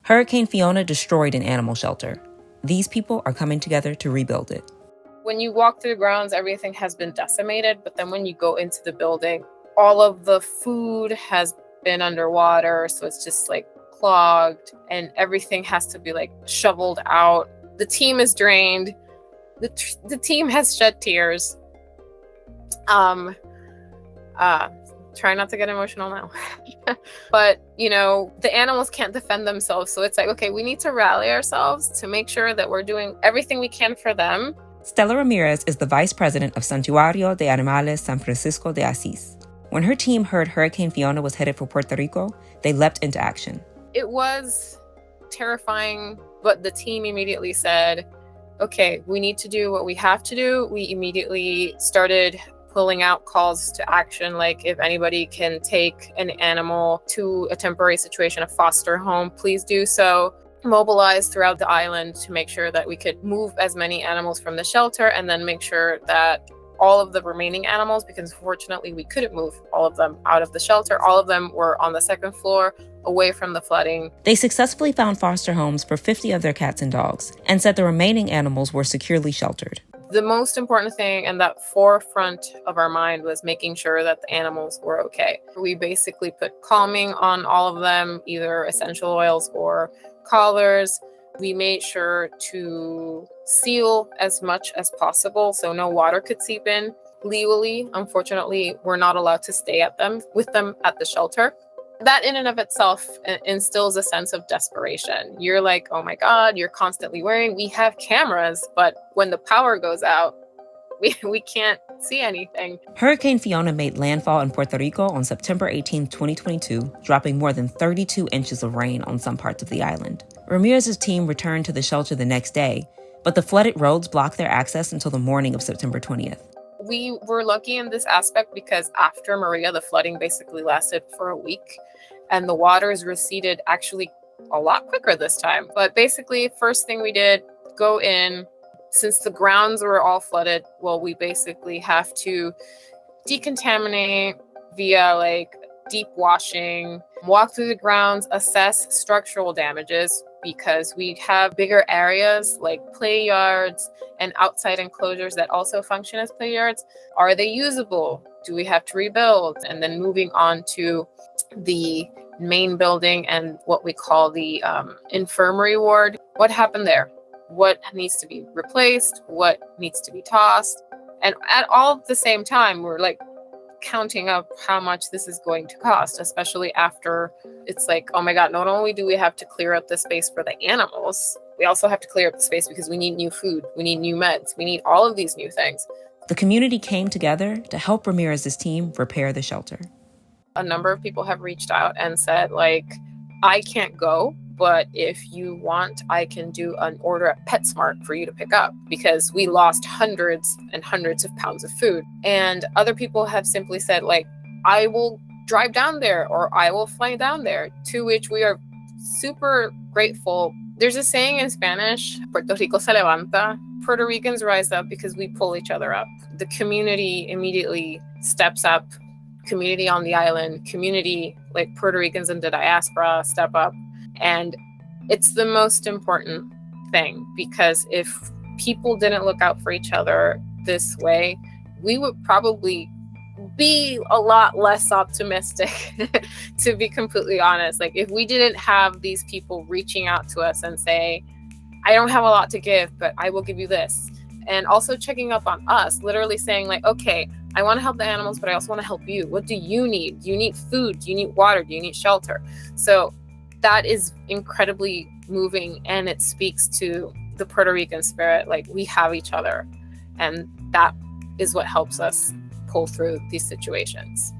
Hurricane Fiona destroyed an animal shelter. These people are coming together to rebuild it. When you walk through the grounds, everything has been decimated. But then when you go into the building, all of the food has been underwater. So it's just like clogged and everything has to be like shoveled out. The team is drained. The team has shed tears. Try not to get emotional now. But, the animals can't defend themselves. So it's like, okay, we need to rally ourselves to make sure that we're doing everything we can for them. Stella Ramirez is the vice president of Santuario de Animales San Francisco de Asís. When her team heard Hurricane Fiona was headed for Puerto Rico, they leapt into action. It was terrifying, but the team immediately said, okay, we need to do what we have to do. We immediately started pulling out calls to action, like if anybody can take an animal to a temporary situation, a foster home, please do so. Mobilized throughout the island to make sure that we could move as many animals from the shelter and then make sure that all of the remaining animals, because unfortunately we couldn't move all of them out of the shelter. All of them were on the second floor away from the flooding. They successfully found foster homes for 50 of their cats and dogs and said the remaining animals were securely sheltered. The most important thing and that forefront of our mind was making sure that the animals were okay. We basically put calming on all of them, either essential oils or collars. We made sure to seal as much as possible so no water could seep in. Legally, unfortunately, we're not allowed to stay with them at the shelter. That in and of itself instills a sense of desperation. You're like, oh my God, you're constantly worrying. We have cameras, but when the power goes out, we can't see anything. Hurricane Fiona made landfall in Puerto Rico on September 18, 2022, dropping more than 32 inches of rain on some parts of the island. Ramirez's team returned to the shelter the next day, but the flooded roads blocked their access until the morning of September 20th. We were lucky in this aspect because after Maria, the flooding basically lasted for a week and the waters receded actually a lot quicker this time. But basically, first thing we did, go in. Since the grounds were all flooded, well, we basically have to decontaminate via like deep washing, walk through the grounds, assess structural damages because we have bigger areas like play yards and outside enclosures that also function as play yards. Are they usable? Do we have to rebuild? And then moving on to the main building and what we call the infirmary ward. What happened there? What needs to be replaced? What needs to be tossed? And at all the same time, we're like counting up how much this is going to cost, especially after it's like, oh my God, not only do we have to clear up the space for the animals, we also have to clear up the space because we need new food, we need new meds, we need all of these new things. The community came together to help Ramirez's team repair the shelter. A number of people have reached out and said, like, I can't go, but if you want, I can do an order at PetSmart for you to pick up because we lost hundreds and hundreds of pounds of food. And other people have simply said, like, I will drive down there or I will fly down there, to which we are super grateful. There's a saying in Spanish, Puerto Rico se levanta. Puerto Ricans rise up because we pull each other up. The community immediately steps up. Community on the island, community like Puerto Ricans in the diaspora step up. And it's the most important thing because if people didn't look out for each other this way, we would probably be a lot less optimistic, to be completely honest. Like if we didn't have these people reaching out to us and say, I don't have a lot to give, but I will give you this. And also checking up on us, literally saying like, okay, I want to help the animals, but I also want to help you. What do you need? Do you need food? Do you need water? Do you need shelter? So that is incredibly moving, and it speaks to the Puerto Rican spirit. Like we have each other, and that is what helps us pull through these situations.